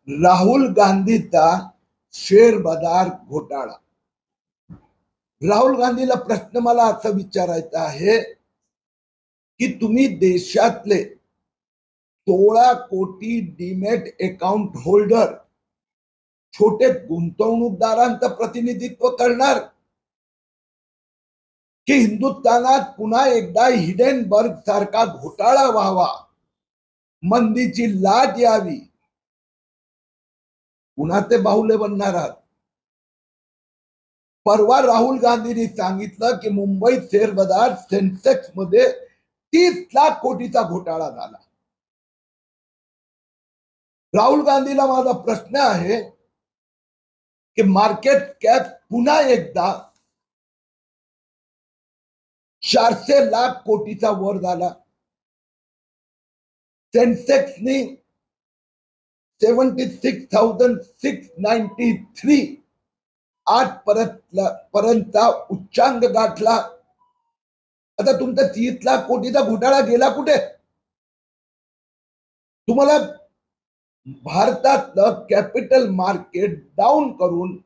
राहुल गांधीचा शेअर बाजार घोटाळा। राहुल गांधीला प्रश्न मला असा विचारायचा आहे की तुम्ही देशातले 16 कोटी डीमॅट अकाउंट होल्डर छोटे गुंतवणूकदारांचं प्रतिनिधित्व करणार की हिंदुस्थानात पुन्हा एकदा हिडेनबर्ग सारखा घोटाळा व्हावा, मंदीची लाट यावी, पुन्हा ते बाहुले बनणार आहात। परवा राहुल गांधींनी सांगितलं की मुंबई शेअर बाजार सेन्सेक्स मध्ये 30 लाख कोटीचा घोटाळा झाला। राहुल गांधीला माझा प्रश्न आहे की मार्केट कॅप पुन्हा एकदा 400 लाख कोटीचा वर झाला। सेन्सेक्सनी 76,693 आज पर्यंतचा उच्चांक गाठला। आता तुमचा 30 लाख कोटीचा घोटाळा गेला कुठे? तुम्हाला भारतातलं कॅपिटल मार्केट डाऊन करून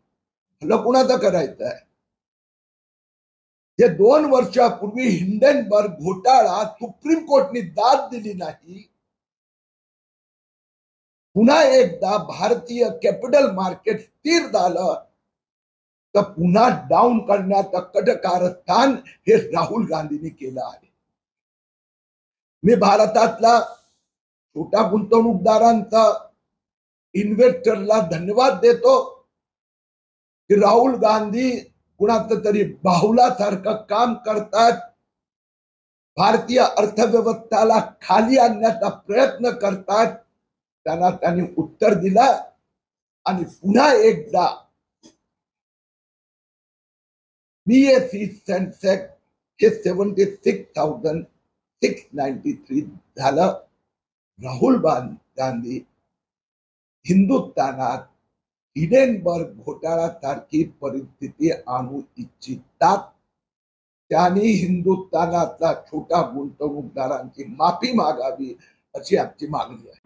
भलं कुणाचं करायचं आहे? जे 2 वर्षापूर्वी हिंडनबर्ग घोटाळा सुप्रीम कोर्टने दाद दिली नाही, पुन्हा एकदा भारतीय कॅपिटल मार्केट स्थिर झालं तर पुन्हा डाऊन करण्याचं कारस्थान हे राहुल गांधींनी केलं आहे। मी भारतातला छोटा गुंतवणूकदारांचा इन्व्हेस्टरला धन्यवाद देतो की राहुल गांधी कुणाचं तरी बाहुलासारखं काम करतात, भारतीय अर्थव्यवस्थेला खाली आणण्याचा प्रयत्न करतात। त्यांनी उत्तर दिला आणि पुन्हा एकदा बीएसई सेन्सेक्स हे 76,693 झालं। राहुल गांधी हिंदुस्थानात हिडेनबर्ग घोटाळा सारखी परिस्थिती आणू इच्छितात। त्यांनी हिंदुस्थानातला छोटा गुंतवणूकदारांची माफी मागावी अशी आमची मागणी आहे।